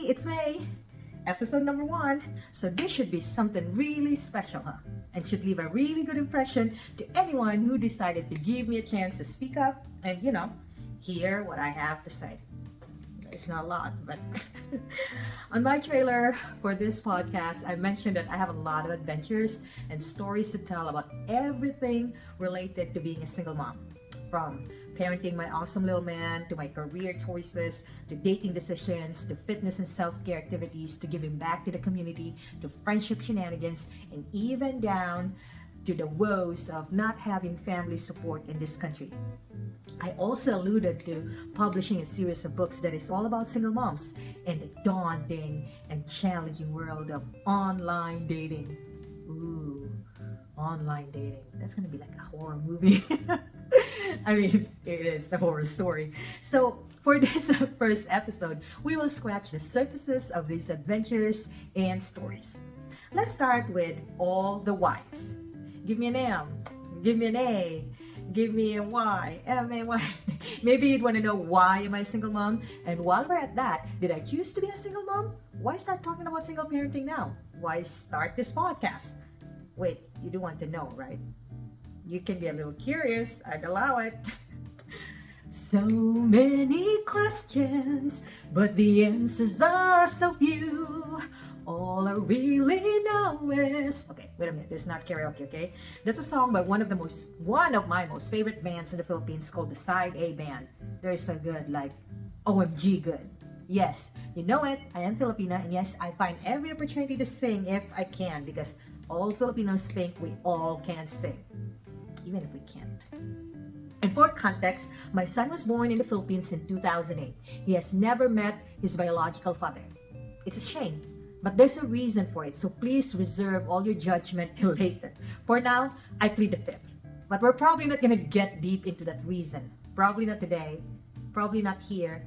it's May, episode number 1. So this should be something really special, huh? And should leave a really good impression to anyone who decided to give me a chance to speak up and, hear what I have to say. It's not a lot, but on my trailer for this podcast, I mentioned that I have a lot of adventures and stories to tell about everything related to being a single mom. From parenting my awesome little man, to my career choices, to dating decisions, to fitness and self-care activities, to giving back to the community, to friendship shenanigans, and even down to the woes of not having family support in this country. I also alluded to publishing a series of books that is all about single moms and the daunting and challenging world of online dating. Ooh, online dating. That's gonna be like a horror movie. I mean, it is a horror story. So, for this first episode, we will scratch the surfaces of these adventures and stories. Let's start with all the whys. Give me an M, give me an A, give me a Y, M-A-Y. Maybe you'd want to know why am I a single mom? And while we're at that, did I choose to be a single mom? Why start talking about single parenting now? Why start this podcast? Wait, you do want to know, right? You can be a little curious, I'd allow it. So many questions, but the answers are so few. All I really know is... Okay, wait a minute, this is not karaoke, okay? That's a song by one of my most favorite bands in the Philippines called the Side A Band. They're so good, like OMG good. Yes, you know it, I am Filipina, and yes, I find every opportunity to sing if I can, because all Filipinos think we all can sing, even if we can't. And for context, my son was born in the Philippines in 2008. He has never met his biological father. It's a shame, but there's a reason for it, so please reserve all your judgment till later. For now, I plead the fifth. But we're probably not gonna get deep into that reason. Probably not today, probably not here,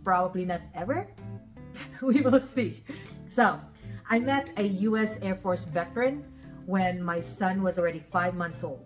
probably not ever. We will see. So, I met a US Air Force veteran when my son was already 5 months old.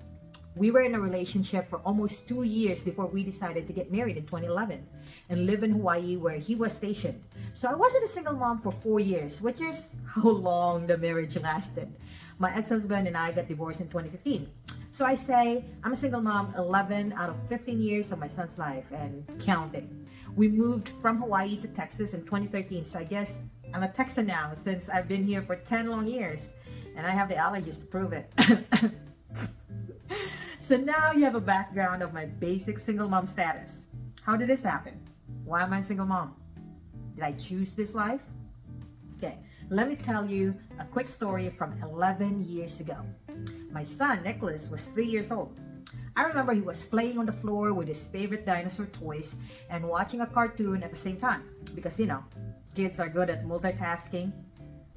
We were in a relationship for almost 2 years before we decided to get married in 2011 and live in Hawaii where he was stationed. So I wasn't a single mom for 4 years, which is how long the marriage lasted. My ex-husband and I got divorced in 2015. So I say I'm a single mom 11 out of 15 years of my son's life and counting. We moved from Hawaii to Texas in 2013, so I guess I'm a Texan now since I've been here for 10 long years and I have the allergies to prove it. So now you have a background of my basic single mom status. How did this happen? Why am I a single mom? Did I choose this life? Okay, let me tell you a quick story from 11 years ago. My son, Nicholas, was 3 years old. I remember he was playing on the floor with his favorite dinosaur toys and watching a cartoon at the same time. Because, kids are good at multitasking.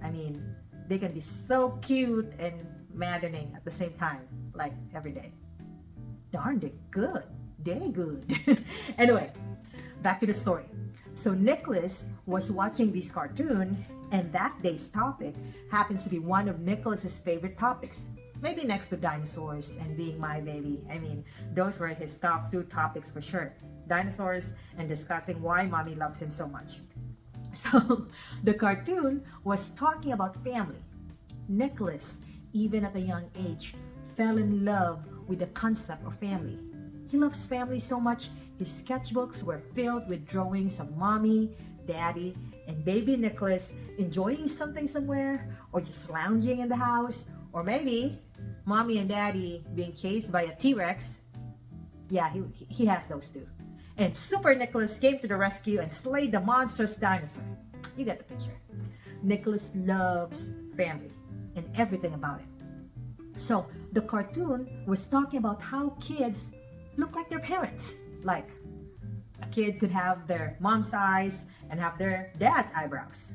I mean, they can be so cute and maddening at the same time, like every day. Darn, they're good. They're good. Anyway, back to the story. So Nicholas was watching this cartoon, and that day's topic happens to be one of Nicholas's favorite topics. Maybe next to dinosaurs and being my baby. I mean, those were his top 2 topics for sure. Dinosaurs and discussing why mommy loves him so much. So the cartoon was talking about family. Nicholas, even at a young age, fell in love with the concept of family. He loves family so much, his sketchbooks were filled with drawings of mommy, daddy, and baby Nicholas enjoying something somewhere, or just lounging in the house, or maybe mommy and daddy being chased by a T-Rex. Yeah, he has those too. And Super Nicholas came to the rescue and slayed the monstrous dinosaur. You get the picture. Nicholas loves family and everything about it. So the cartoon was talking about how kids look like their parents. Like a kid could have their mom's eyes and have their dad's eyebrows.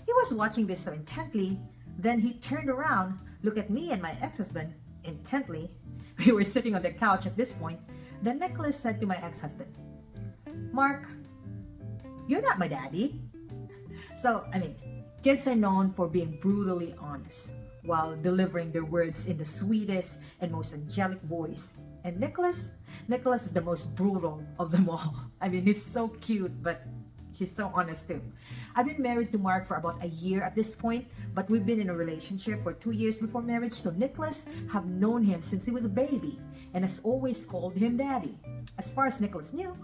He was watching this so intently, then he turned around, looked at me and my ex-husband intently. We were sitting on the couch at this point. Then Nicholas said to my ex-husband, "Mark, you're not my daddy." So, kids are known for being brutally honest while delivering their words in the sweetest and most angelic voice. And Nicholas is the most brutal of them all. He's so cute, but She's so honest too. I've been married to Mark for about a year at this point, but we've been in a relationship for 2 years before marriage, so Nicholas have known him since he was a baby and has always called him daddy. As far as Nicholas knew,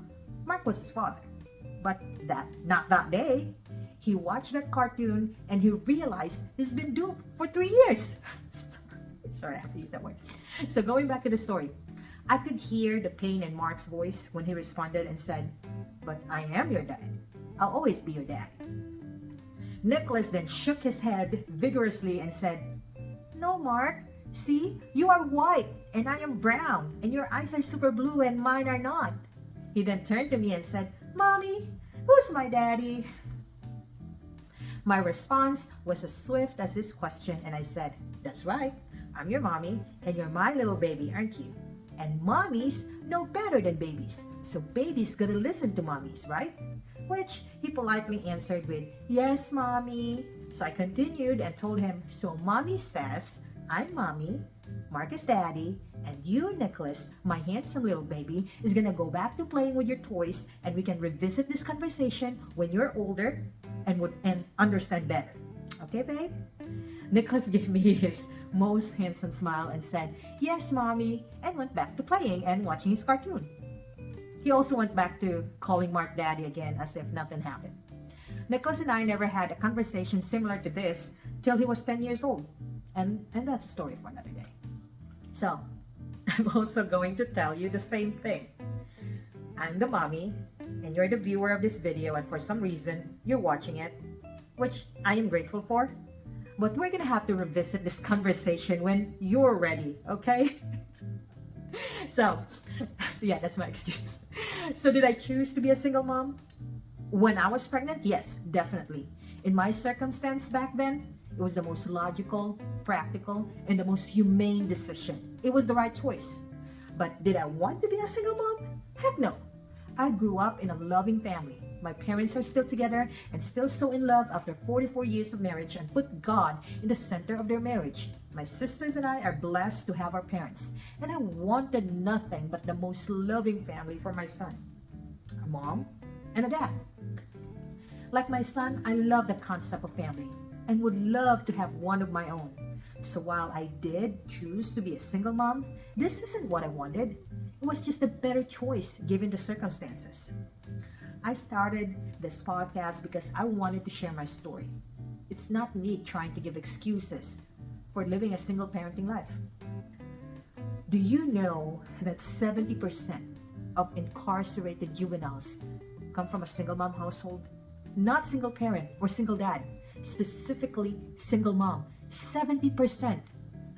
Mark was his father. But not that day. He watched that cartoon and he realized he's been duped for 3 years. Sorry, I have to use that word. So going back to the story, I could hear the pain in Mark's voice when he responded and said, "But I am your dad. I'll always be your dad." Nicholas then shook his head vigorously and said, "No, Mark. See, you are white and I am brown, and your eyes are super blue and mine are not." He then turned to me and said, "Mommy, who's my daddy?" My response was as swift as his question, and I said, "That's right. I'm your mommy, and you're my little baby, aren't you? And mommies know better than babies, so babies gotta listen to mommies, right?" Which he politely answered with, "Yes, mommy." So I continued and told him, "So mommy says, I'm mommy, Mark is daddy, and you, Nicholas, my handsome little baby, is gonna go back to playing with your toys, and we can revisit this conversation when you're older and understand better. Okay, babe?" Nicholas gave me his most handsome smile and said, "Yes, mommy," and went back to playing and watching his cartoon. He also went back to calling Mark daddy again as if nothing happened. Nicholas and I never had a conversation similar to this till he was 10 years old. And that's a story for another day. So, I'm also going to tell you the same thing. I'm the mommy, and you're the viewer of this video, and for some reason, you're watching it, which I am grateful for. But we're gonna have to revisit this conversation when you're ready, okay? So, yeah, that's my excuse. So did I choose to be a single mom? When I was pregnant, yes, definitely. In my circumstance back then, it was the most logical, practical, and the most humane decision. It was the right choice. But did I want to be a single mom? Heck no. I grew up in a loving family. My parents are still together and still so in love after 44 years of marriage and put God in the center of their marriage. My sisters and I are blessed to have our parents, and I wanted nothing but the most loving family for my son. A mom and a dad. Like my son, I love the concept of family and would love to have one of my own. So while I did choose to be a single mom, this isn't what I wanted. It was just a better choice given the circumstances. I started this podcast because I wanted to share my story. It's not me trying to give excuses for living a single parenting life. Do you know that 70% of incarcerated juveniles come from a single mom household? Not single parent or single dad, specifically single mom. 70%.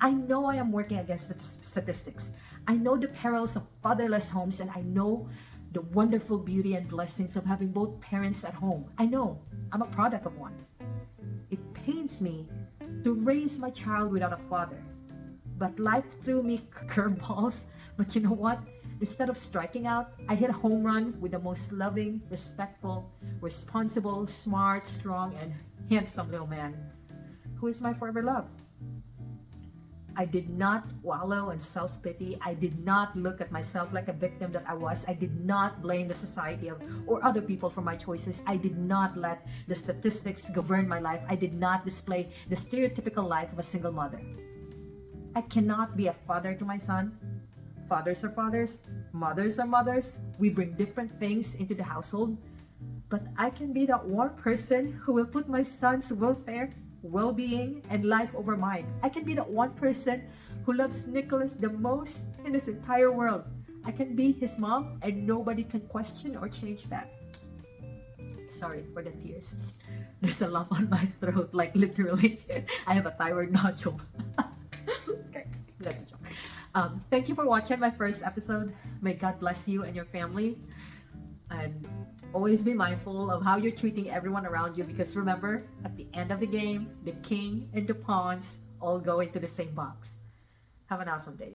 I know I am working against statistics. I know the perils of fatherless homes, and I know the wonderful beauty and blessings of having both parents at home. I know I'm a product of one. It pains me to raise my child without a father. But life threw me curveballs. But you know what? Instead of striking out, I hit a home run with the most loving, respectful, responsible, smart, strong, and handsome little man who is my forever love. I did not wallow in self-pity. I did not look at myself like a victim that I was. I did not blame the society or other people for my choices. I did not let the statistics govern my life. I did not display the stereotypical life of a single mother. I cannot be a father to my son. Fathers are fathers. Mothers are mothers. We bring different things into the household. But I can be that one person who will put my son's welfare, well-being, and life over mine. I can be that one person who loves Nicholas the most in this entire world. I can be his mom, and nobody can question or change that. Sorry for the tears. There's a lump on my throat, like literally. I have a thyroid nodule. Okay, that's a joke. Thank you for watching my first episode. May God bless you and your family. And always be mindful of how you're treating everyone around you, because remember, at the end of the game, the king and the pawns all go into the same box. Have an awesome day.